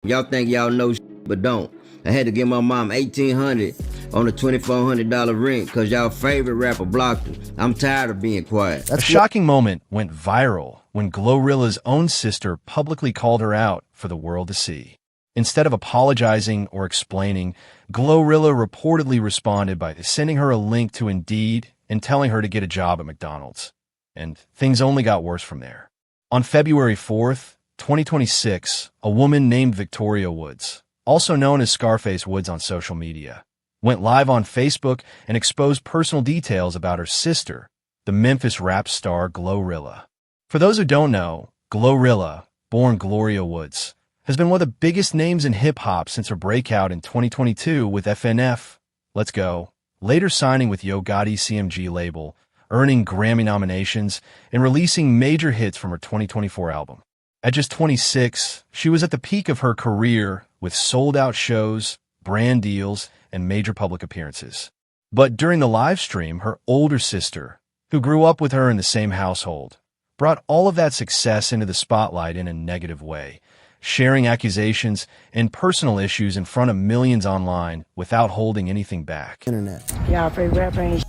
Y'all think y'all know but don't. I had to give my mom $1,800 on a $2,400 rent because y'all favorite rapper blocked her. I'm tired of being quiet. A shocking moment went viral when GloRilla's own sister publicly called her out for the world to see. Instead of apologizing or explaining, GloRilla reportedly responded by sending her a link to Indeed and telling her to get a job at McDonald's. And things only got worse from there. On February 4th, 2026, a woman named Victoria Woods, also known as Scarface Woods on social media, went live on Facebook and exposed personal details about her sister, the Memphis rap star GloRilla. For those who don't know, GloRilla, born Gloria Woods, has been one of the biggest names in hip-hop since her breakout in 2022 with FNF, Let's Go, later signing with Yo Gotti's CMG label, earning Grammy nominations, and releasing major hits from her 2024 album. At just 26, she was at the peak of her career with sold-out shows, brand deals, and major public appearances. But during the live stream, her older sister, who grew up with her in the same household, brought all of that success into the spotlight in a negative way, sharing accusations and personal issues in front of millions online without holding anything back. Y'all favorite rapper ain't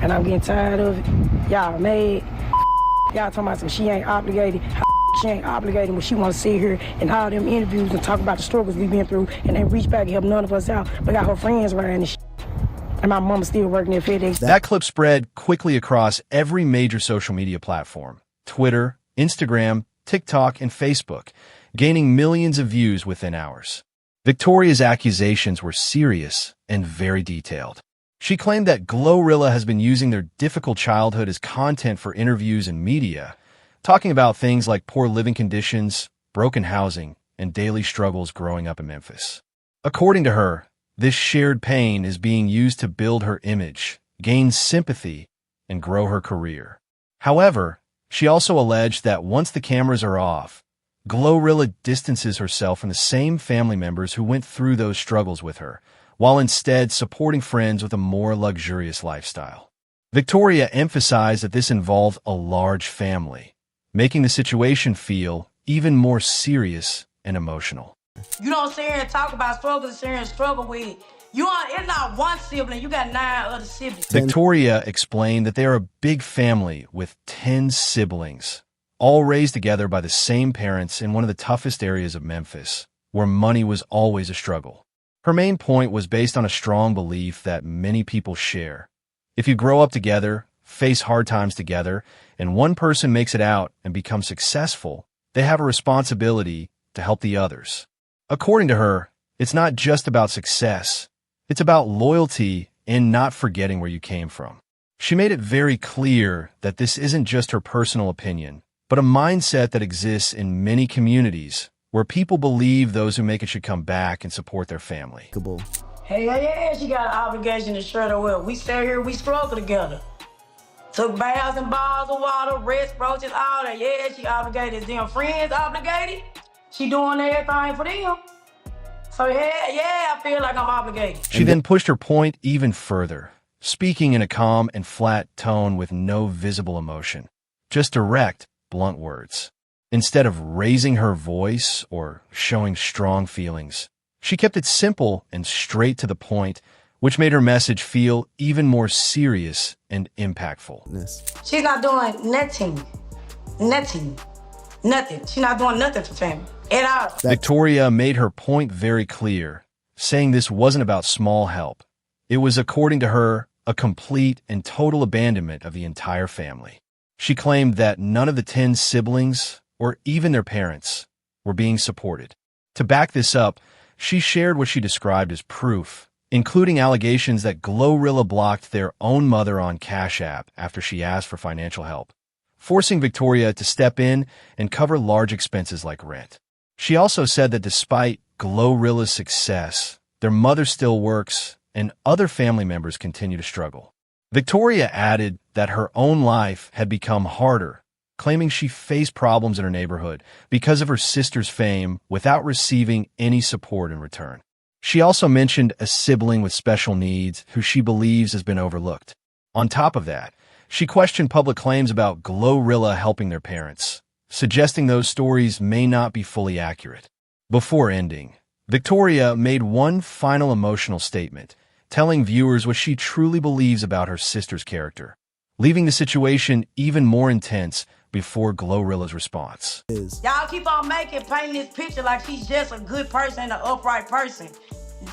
and I'm getting tired of it. Y'all mad. Y'all talking about some she ain't obligated. She ain't obligated when she want to sit here and all them interviews and talk about the struggles we've been through and then reach back and help none of us out. But got her friends around and and my mama still working at FedEx. That clip spread quickly across every major social media platform: Twitter, Instagram, TikTok, and Facebook, gaining millions of views within hours. Victoria's accusations were serious and very detailed. She claimed that GloRilla has been using their difficult childhood as content for interviews and media, talking about things like poor living conditions, broken housing, and daily struggles growing up in Memphis. According to her, this shared pain is being used to build her image, gain sympathy, and grow her career. However, she also alleged that once the cameras are off, GloRilla distances herself from the same family members who went through those struggles with her, while instead supporting friends with a more luxurious lifestyle. Victoria emphasized that this involved a large family, making the situation feel even more serious and emotional. You don't sit here and talk about struggles, sit here and struggle with it. It's not one sibling, you got 9 other siblings. Victoria explained that they are a big family with 10 siblings, all raised together by the same parents in one of the toughest areas of Memphis, where money was always a struggle. Her main point was based on a strong belief that many people share. If you grow up together, face hard times together, and one person makes it out and becomes successful, they have a responsibility to help the others. According to her, it's not just about success. It's about loyalty and not forgetting where you came from. She made it very clear that this isn't just her personal opinion, but a mindset that exists in many communities where people believe those who make it should come back and support their family. Hey, she got an obligation to share the wealth. We stay here, we struggle together. Took baths and bottles of water, rest, roaches, all that. Yeah, she obligated. Is them friends obligated? She doing everything for them. So yeah, I feel like I'm obligated. She then pushed her point even further, speaking in a calm and flat tone with no visible emotion, just direct, blunt words. Instead of raising her voice or showing strong feelings, she kept it simple and straight to the point, which made her message feel even more serious and impactful. She's not doing nothing. She's not doing nothing for family at all. Victoria made her point very clear, saying this wasn't about small help. It was, according to her, a complete and total abandonment of the entire family. She claimed that none of the 10 siblings, or even their parents, were being supported. To back this up, she shared what she described as proof, including allegations that GloRilla blocked their own mother on Cash App after she asked for financial help, forcing Victoria to step in and cover large expenses like rent. She also said that despite GloRilla's success, their mother still works and other family members continue to struggle. Victoria added that her own life had become harder, claiming she faced problems in her neighborhood because of her sister's fame without receiving any support in return. She also mentioned a sibling with special needs who she believes has been overlooked. On top of that, she questioned public claims about GloRilla helping their parents, suggesting those stories may not be fully accurate. Before ending, Victoria made one final emotional statement, telling viewers what she truly believes about her sister's character, leaving the situation even more intense before GloRilla's response. Y'all keep on painting this picture like she's just a good person and an upright person.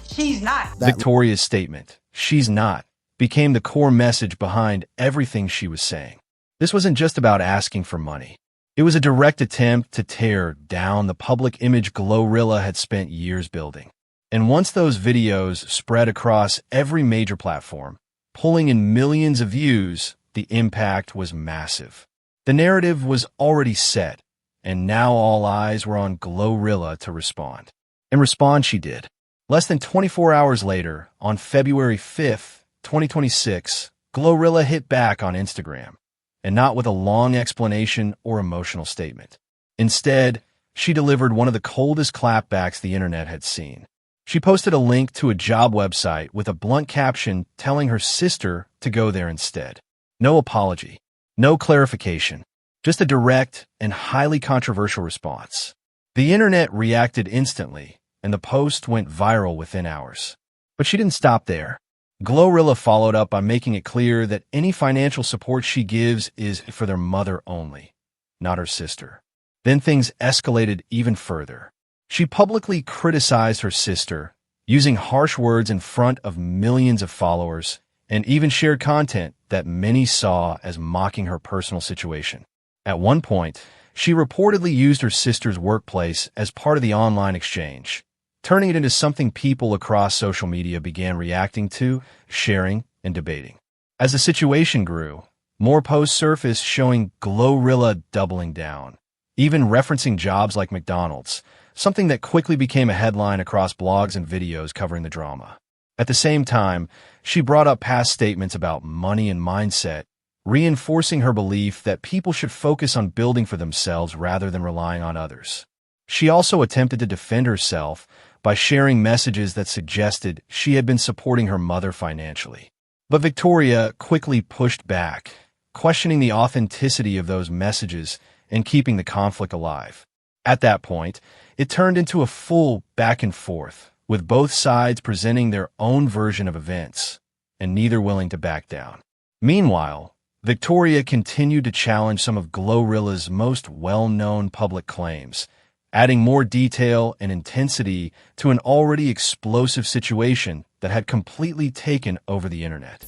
She's not. Victoria's statement, "she's not," became the core message behind everything she was saying. This wasn't just about asking for money. It was a direct attempt to tear down the public image GloRilla had spent years building. And once those videos spread across every major platform, pulling in millions of views, the impact was massive. The narrative was already set, and now all eyes were on GloRilla to respond. And respond she did. Less than 24 hours later, on February 5th, 2026, GloRilla hit back on Instagram, and not with a long explanation or emotional statement. Instead, she delivered one of the coldest clapbacks the internet had seen. She posted a link to a job website with a blunt caption telling her sister to go there instead. No apology, no clarification, just a direct and highly controversial response. The internet reacted instantly, and the post went viral within hours. But she didn't stop there. GloRilla followed up by making it clear that any financial support she gives is for their mother only, not her sister. Then things escalated even further. She publicly criticized her sister, using harsh words in front of millions of followers, and even shared content that many saw as mocking her personal situation. At one point, she reportedly used her sister's workplace as part of the online exchange, turning it into something people across social media began reacting to, sharing, and debating. As the situation grew, more posts surfaced showing GloRilla doubling down, even referencing jobs like McDonald's, something that quickly became a headline across blogs and videos covering the drama. At the same time, she brought up past statements about money and mindset, reinforcing her belief that people should focus on building for themselves rather than relying on others. She also attempted to defend herself by sharing messages that suggested she had been supporting her mother financially. But Victoria quickly pushed back, questioning the authenticity of those messages and keeping the conflict alive. At that point, it turned into a full back and forth, with both sides presenting their own version of events, and neither willing to back down. Meanwhile, Victoria continued to challenge some of GloRilla's most well-known public claims, adding more detail and intensity to an already explosive situation that had completely taken over the internet.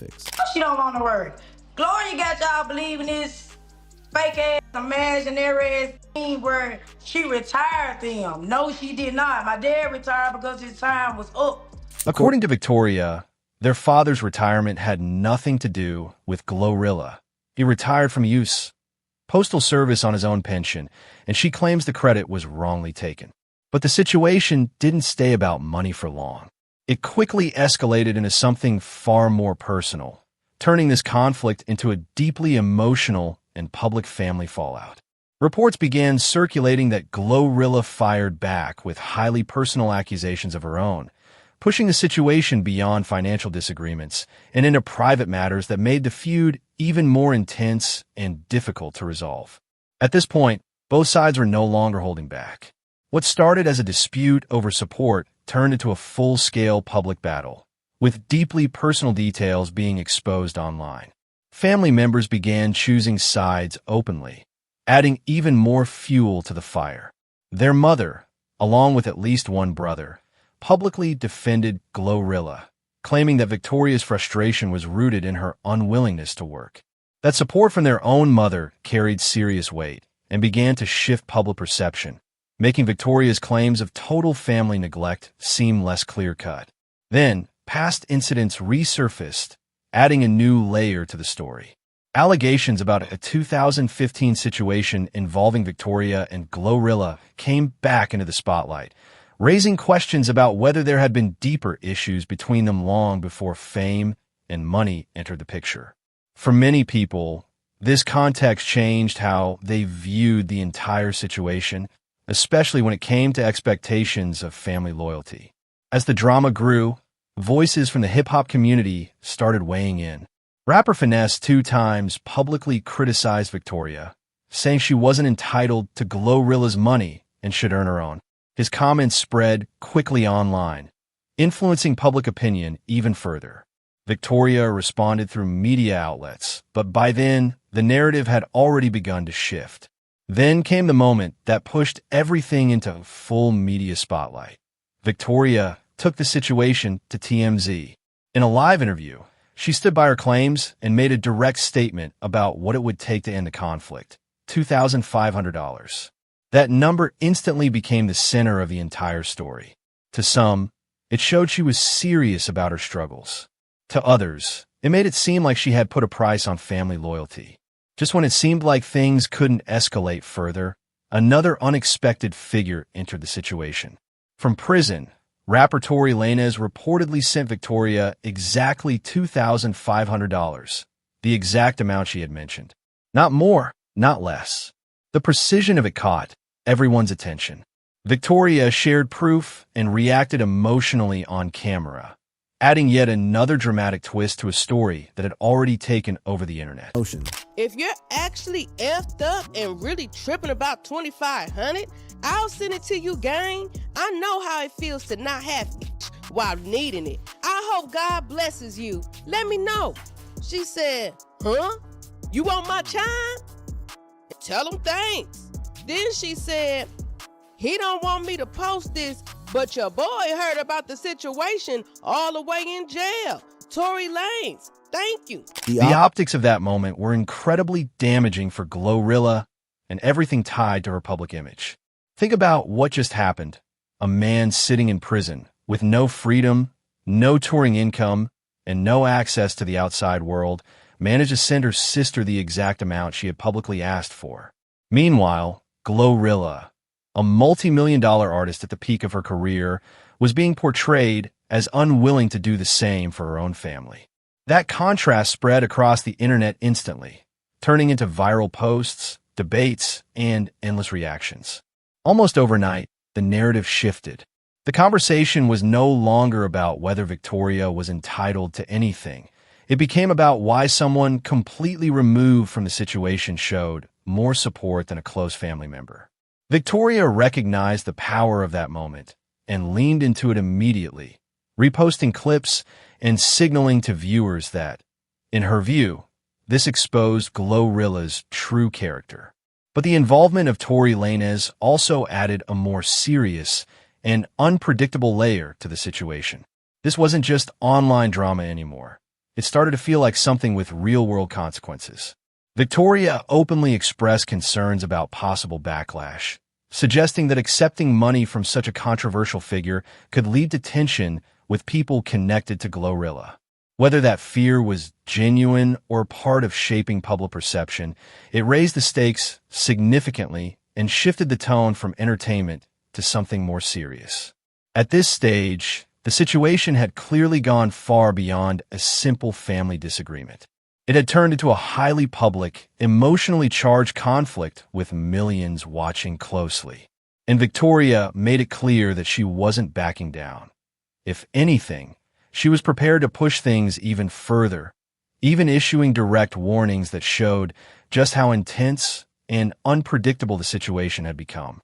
She don't want to work. Gloria got y'all believing this fake ass imaginary ass thing where she retired them. No, she did not. My dad retired because his time was up. According to Victoria, their father's retirement had nothing to do with GloRilla. He retired from use postal service on his own pension, and she claims the credit was wrongly taken. But the situation didn't stay about money for long. It quickly escalated into something far more personal, turning this conflict into a deeply emotional and public family fallout. Reports began circulating that GloRilla fired back with highly personal accusations of her own, pushing the situation beyond financial disagreements and into private matters that made the feud even more intense and difficult to resolve. At this point, both sides were no longer holding back. What started as a dispute over support turned into a full-scale public battle, with deeply personal details being exposed online. Family members began choosing sides openly, adding even more fuel to the fire. Their mother, along with at least one brother, publicly defended GloRilla, claiming that Victoria's frustration was rooted in her unwillingness to work. That support from their own mother carried serious weight and began to shift public perception, making Victoria's claims of total family neglect seem less clear-cut. Then, past incidents resurfaced, adding a new layer to the story. Allegations about a 2015 situation involving Victoria and GloRilla came back into the spotlight, raising questions about whether there had been deeper issues between them long before fame and money entered the picture. For many people, this context changed how they viewed the entire situation, especially when it came to expectations of family loyalty. As the drama grew, voices from the hip-hop community started weighing in. Rapper Finesse 2 times publicly criticized Victoria, saying she wasn't entitled to GloRilla's money and should earn her own. His comments spread quickly online, influencing public opinion even further. Victoria responded through media outlets, but by then, the narrative had already begun to shift. Then came the moment that pushed everything into full media spotlight. Victoria took the situation to TMZ. In a live interview, she stood by her claims and made a direct statement about what it would take to end the conflict: $2,500. That number instantly became the center of the entire story. To some, it showed she was serious about her struggles. To others, it made it seem like she had put a price on family loyalty. Just when it seemed like things couldn't escalate further, another unexpected figure entered the situation. From prison, rapper Tory Lanez reportedly sent Victoria exactly $2,500, the exact amount she had mentioned. Not more, not less. The precision of it caught everyone's attention. Victoria shared proof and reacted emotionally on camera, adding yet another dramatic twist to a story that had already taken over the internet. If you're actually effed up and really tripping about $2,500, I'll send it to you, gang. I know how it feels to not have it while needing it. I hope God blesses you. Let me know. She said, huh? You want my chime? Tell him thanks. Then she said, he don't want me to post this, but your boy heard about the situation all the way in jail. Tory Lanez, thank you. The optics of that moment were incredibly damaging for GloRilla and everything tied to her public image. Think about what just happened. A man sitting in prison with no freedom, no touring income, and no access to the outside world managed to send her sister the exact amount she had publicly asked for. Meanwhile, GloRilla, a multi-million-dollar artist at the peak of her career, was being portrayed as unwilling to do the same for her own family. That contrast spread across the internet instantly, turning into viral posts, debates, and endless reactions. Almost overnight, the narrative shifted. The conversation was no longer about whether Victoria was entitled to anything. It became about why someone completely removed from the situation showed more support than a close family member. Victoria recognized the power of that moment and leaned into it immediately, reposting clips and signaling to viewers that, in her view, this exposed GloRilla's true character. But the involvement of Tory Lanez also added a more serious and unpredictable layer to the situation. This wasn't just online drama anymore. It started to feel like something with real-world consequences. Victoria openly expressed concerns about possible backlash, suggesting that accepting money from such a controversial figure could lead to tension with people connected to GloRilla. Whether that fear was genuine or part of shaping public perception, it raised the stakes significantly and shifted the tone from entertainment to something more serious. At this stage, the situation had clearly gone far beyond a simple family disagreement. It had turned into a highly public, emotionally charged conflict with millions watching closely. And Victoria made it clear that she wasn't backing down. If anything, she was prepared to push things even further, even issuing direct warnings that showed just how intense and unpredictable the situation had become.